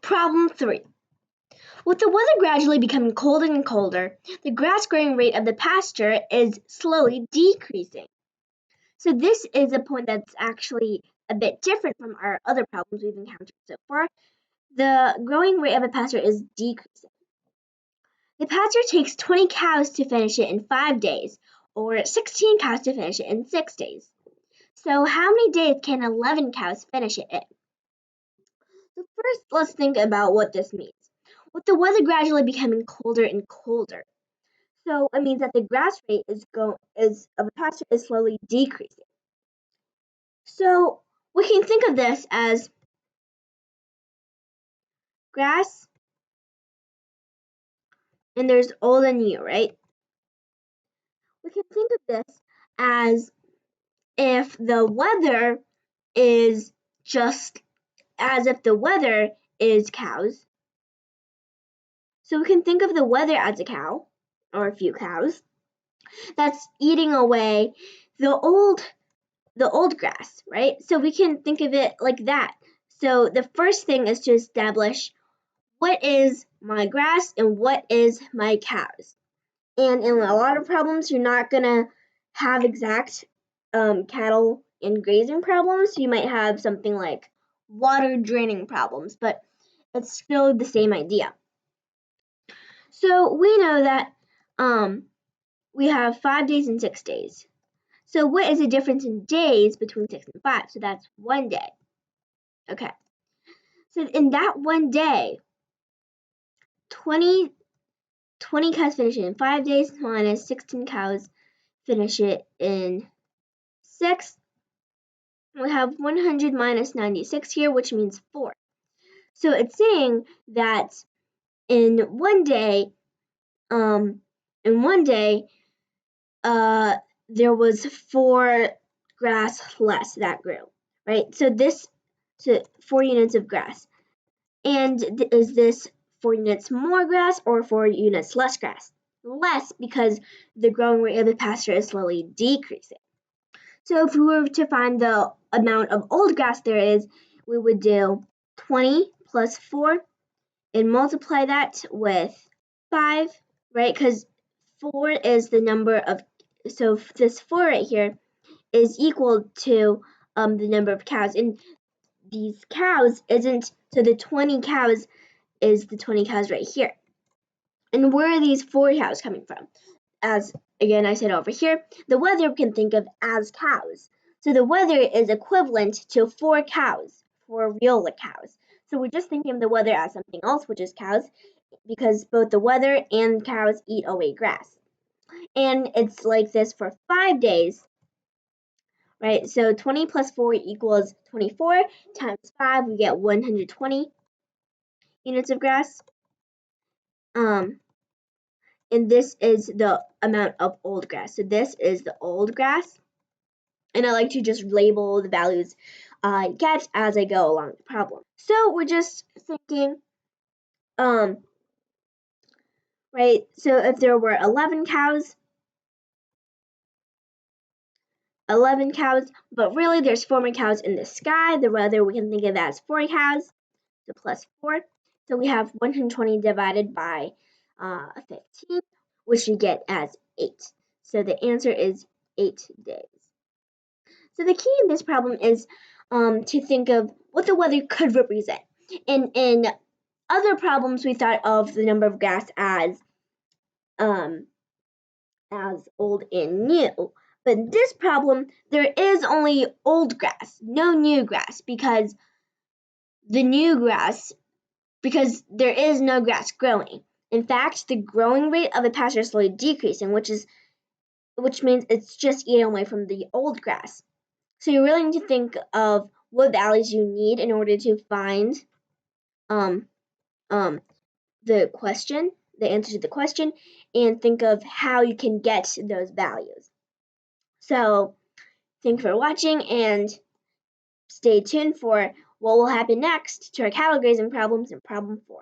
Problem 3. With the weather gradually becoming colder and colder, the grass growing rate of the pasture is slowly decreasing. So this is a point that's actually a bit different from our other problems we've encountered so far. The growing rate of a pasture is decreasing. The pasture takes 20 cows to finish it in 5 days, or 16 cows to finish it in 6 days. So how many days can 11 cows finish it in? So first, let's think about what this means. With the weather gradually becoming colder and colder, so it means that the grass rate of the pasture is slowly decreasing. So we can think of this as grass, and there's old and new, right? We can think of this as if the weather is just as if the weather is cows. So we can think of the weather as a cow, or a few cows, that's eating away the old grass, right? So we can think of it like that. So the first thing is to establish what is my grass and what is my cows. And in a lot of problems, you're not gonna have exact cattle and grazing problems. You might have something like water draining problems, but it's still the same idea. So we know that we have 5 days and 6 days. So what is the difference in days between 6 and 5? So that's 1 day. Okay. So in that 1 day, 20 cows finish it in 5 days minus 16 cows finish it in 6. We have 100 minus 96 here, which means 4. So it's saying that in 1 day, there was 4 grass less that grew, right? So 4 units of grass. And is this 4 units more grass or 4 units less grass? Less, because the growing rate of the pasture is slowly decreasing. So if we were to find the amount of old grass there is, we would do 20 plus 4 and multiply that with 5, right? Because 4 is the number of, so this 4 right here is equal to the number of cows. And these cows isn't, so the 20 cows is the 20 cows right here. And where are these 4 cows coming from? As again I said over here, the weather we can think of as cows. So the weather is equivalent to 4 cows, 4 real cows. So we're just thinking of the weather as something else, which is cows, because both the weather and cows eat away grass. And it's like this for 5 days, right? So 20 plus 4 equals 24 times 5, we get 120 units of grass. And this is the amount of old grass. So this is the old grass. And I like to just label the values I get as I go along the problem. So we're just thinking, right? So if there were 11 cows, but really there's 4 more cows in the sky. The weather we can think of that as 4 cows, so plus 4. So we have 120 divided by 15, which we get as 8. So the answer is 8 days. So the key in this problem is to think of what the weather could represent. In other problems, we thought of the number of grass as old and new. But in this problem, there is only old grass, no new grass, because there is no grass growing. In fact, the growing rate of a pasture is slowly decreasing, which means it's just eating away from the old grass. So you really need to think of what values you need in order to find the answer to the question, and think of how you can get those values. So thanks for watching, and stay tuned for what will happen next to our cattle grazing problems in problem 4.